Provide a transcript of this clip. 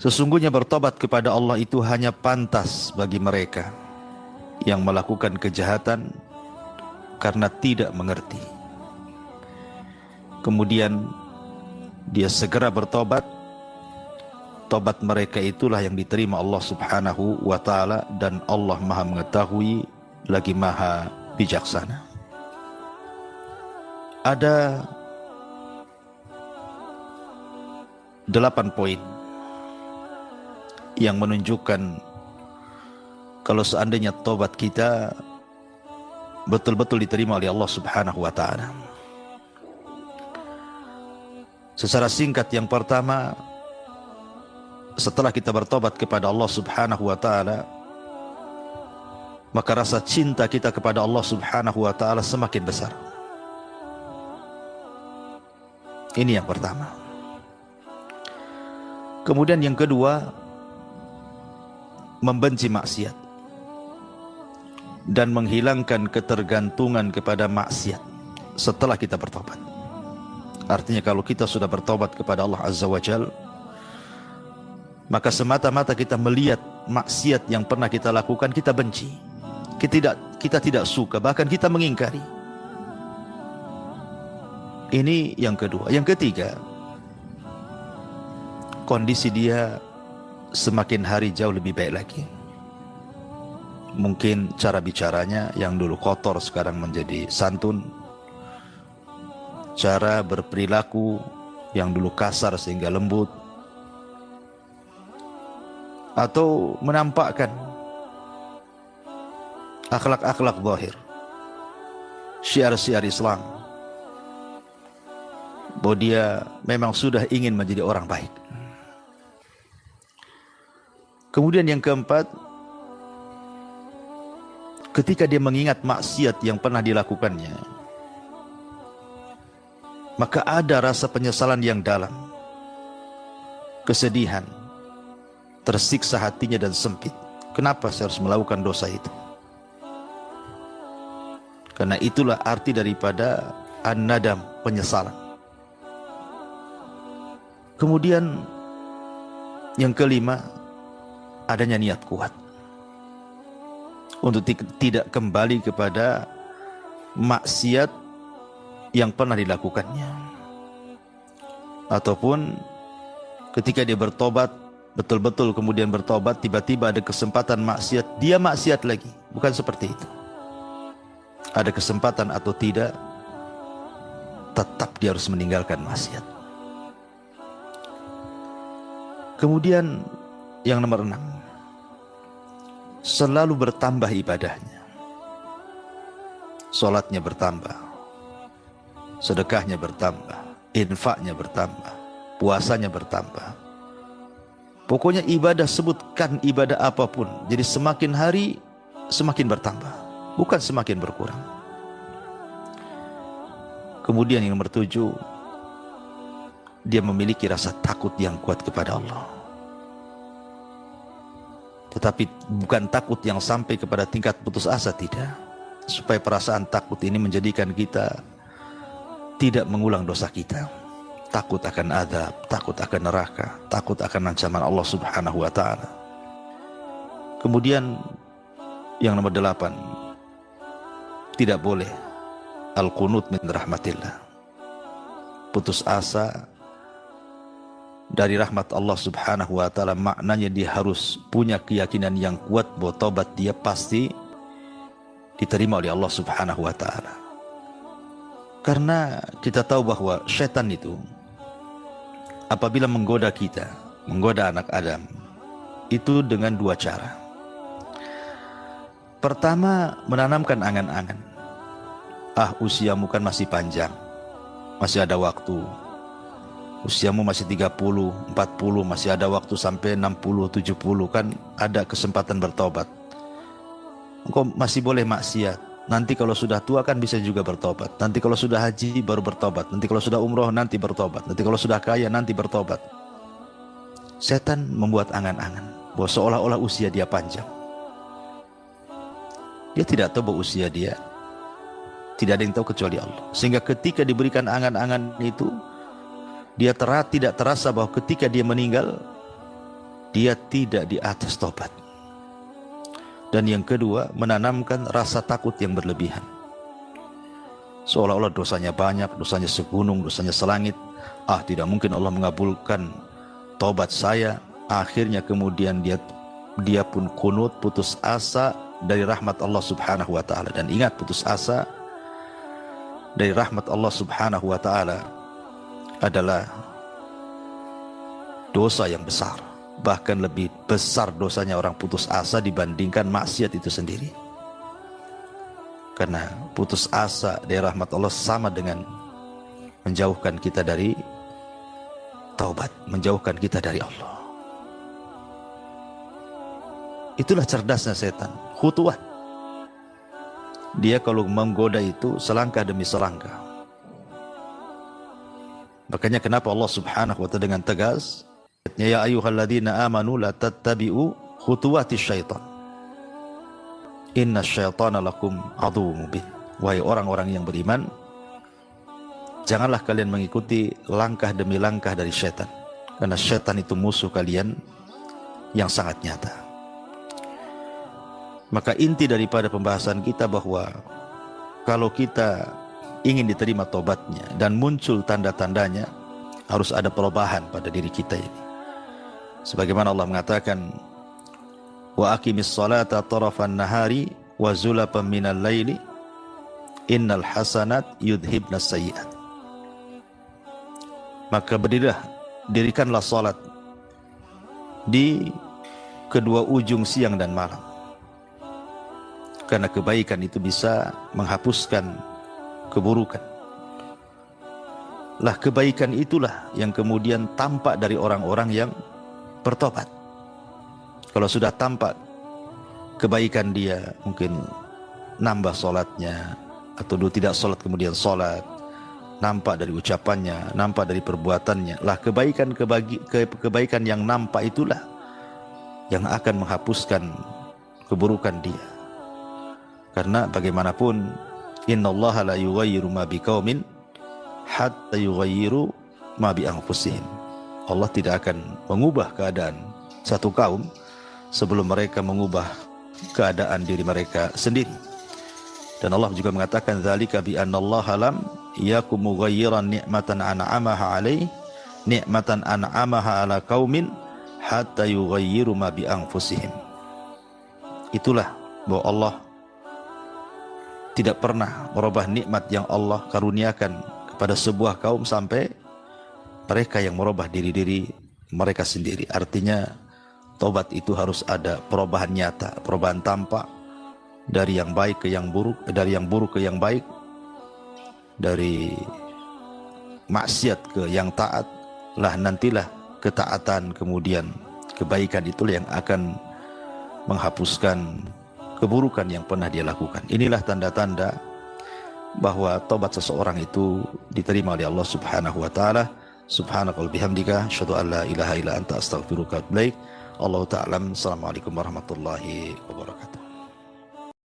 Sesungguhnya bertobat kepada Allah itu hanya pantas bagi mereka yang melakukan kejahatan karena tidak mengerti. Kemudian dia segera bertobat. Tobat mereka itulah yang diterima Allah Subhanahu wa ta'ala, dan Allah Maha mengetahui lagi Maha bijaksana. Ada 8 poin yang menunjukkan kalau seandainya tobat kita betul-betul diterima oleh Allah Subhanahu wa ta'ala. Secara singkat, yang pertama, setelah kita bertobat kepada Allah Subhanahu wa ta'ala, maka rasa cinta kita kepada Allah Subhanahu wa ta'ala semakin besar. Ini yang pertama. Kemudian yang kedua, membenci maksiat dan menghilangkan ketergantungan kepada maksiat setelah kita bertobat. Artinya kalau kita sudah bertobat kepada Allah Azza wa Jalla, maka semata-mata kita melihat maksiat yang pernah kita lakukan, kita benci, kita tidak suka, bahkan kita mengingkari. Ini yang kedua. Yang ketiga, kondisi dia semakin hari jauh lebih baik lagi. Mungkin cara bicaranya yang dulu kotor sekarang menjadi santun. Cara berperilaku yang dulu kasar sehingga lembut. Atau menampakkan akhlak-akhlak zahir, syiar-syiar Islam, bahwa dia memang sudah ingin menjadi orang baik. Kemudian yang keempat, ketika dia mengingat maksiat yang pernah dilakukannya, maka ada rasa penyesalan yang dalam, kesedihan, tersiksa hatinya dan sempit. Kenapa saya harus melakukan dosa itu? Karena itulah arti daripada an-nadam, penyesalan. Kemudian yang kelima, adanya niat kuat untuk tidak kembali kepada maksiat yang pernah dilakukannya. Ataupun ketika dia bertobat, betul-betul kemudian bertobat, tiba-tiba ada kesempatan maksiat, dia maksiat lagi. Bukan seperti itu. Ada kesempatan atau tidak, tetap dia harus meninggalkan maksiat. Kemudian yang nomor 6, selalu bertambah ibadahnya. Salatnya bertambah, sedekahnya bertambah, infaknya bertambah, puasanya bertambah. Pokoknya ibadah, sebutkan ibadah apapun, jadi semakin hari semakin bertambah, bukan semakin berkurang. Kemudian yang nomor 7, dia memiliki rasa takut yang kuat kepada Allah. Tetapi bukan takut yang sampai kepada tingkat putus asa, tidak. Supaya perasaan takut ini menjadikan kita tidak mengulang dosa kita. Takut akan azab, takut akan neraka, takut akan ancaman Allah Subhanahu wa ta'ala. Kemudian yang nomor 8, tidak boleh al-qunut min rahmatillah, putus asa dari rahmat Allah Subhanahu wa ta'ala. Maknanya dia harus punya keyakinan yang kuat bahwa tobat dia pasti diterima oleh Allah Subhanahu wa ta'ala. Karena kita tahu bahwa syaitan itu apabila menggoda kita, menggoda anak Adam, itu dengan 2 cara. Pertama, menanamkan angan-angan. Usiamu kan masih panjang, masih ada waktu. Usiamu masih 30, 40, masih ada waktu sampai 60, 70, kan ada kesempatan bertobat. Engkau masih boleh maksiat. Nanti kalau sudah tua kan bisa juga bertobat. Nanti kalau sudah haji baru bertobat. Nanti kalau sudah umroh nanti bertobat. Nanti kalau sudah kaya nanti bertobat. Setan membuat angan-angan bahwa seolah-olah usia dia panjang. Dia tidak tahu bahwa usia dia tidak ada yang tahu kecuali Allah. Sehingga ketika diberikan angan-angan itu, dia tidak terasa bahwa ketika dia meninggal, dia tidak di atas tobat. Dan yang kedua, menanamkan rasa takut yang berlebihan. Seolah-olah dosanya banyak, dosanya segunung, dosanya selangit. Tidak mungkin Allah mengabulkan tobat saya. Akhirnya kemudian dia pun kunut, putus asa dari rahmat Allah subhanahu wa ta'ala. Dan ingat, putus asa dari rahmat Allah subhanahu wa ta'ala adalah dosa yang besar. Bahkan lebih besar dosanya orang putus asa dibandingkan maksiat itu sendiri. Karena putus asa dari rahmat Allah sama dengan menjauhkan kita dari taubat, menjauhkan kita dari Allah. Itulah cerdasnya setan, khutuwah. Dia kalau menggoda itu selangkah demi selangkah. Makanya kenapa Allah subhanahu wa ta'ala dengan tegas, ya ayyuhalladzina amanu la tattabi'u khutuwati syaitan, inna syaitana lakum aduwwum mubin. Wahai orang-orang yang beriman, janganlah kalian mengikuti langkah demi langkah dari syaitan, karena syaitan itu musuh kalian yang sangat nyata. Maka inti daripada pembahasan kita bahwa kalau kita ingin diterima tobatnya dan muncul tanda-tandanya, harus ada perubahan pada diri kita ini. Sebagaimana Allah mengatakan, wa aqimis salata tarafan nahari wa zulafan minal laili innal hasanat yudhibnas sayyi'at. Maka dirikanlah salat di kedua ujung siang dan malam, karena kebaikan itu bisa menghapuskan keburukan. Lah kebaikan itulah yang kemudian tampak dari orang-orang yang bertobat. Kalau sudah tampak kebaikan dia, mungkin nambah sholatnya, atau dulu tidak sholat kemudian sholat, nampak dari ucapannya, nampak dari perbuatannya. Lah kebaikan yang nampak itulah yang akan menghapuskan keburukan dia. Karena bagaimanapun, innallaha la yughayyiru ma biqaumin hatta yughayyiru ma bi anfusihim. Allah tidak akan mengubah keadaan satu kaum sebelum mereka mengubah keadaan diri mereka sendiri. Dan Allah juga mengatakan, dzalika bi annallaha lam yakum mughayyiran ni'matan an'amaha 'alaihi ni'matan an'amaha 'ala qaumin hatta yughayyiru ma bi anfusihim. Itulah bahwa Allah tidak pernah merubah nikmat yang Allah karuniakan kepada sebuah kaum sampai mereka yang merubah diri-diri mereka sendiri. Artinya tobat itu harus ada perubahan nyata, perubahan tampak dari yang baik ke yang buruk, dari yang buruk ke yang baik, dari maksiat ke yang taat. Lah nantilah ketaatan kemudian kebaikan itulah yang akan menghapuskan keburukan yang pernah dia lakukan. Inilah tanda-tanda bahwa tobat seseorang itu diterima oleh Allah subhanahu wa ta'ala. Subhanakallahumma bihamdika asyhadu an la ilaha illa anta astaghfiruka wa atubu ilaik. Allahu ta'ala. Assalamualaikum warahmatullahi wabarakatuh.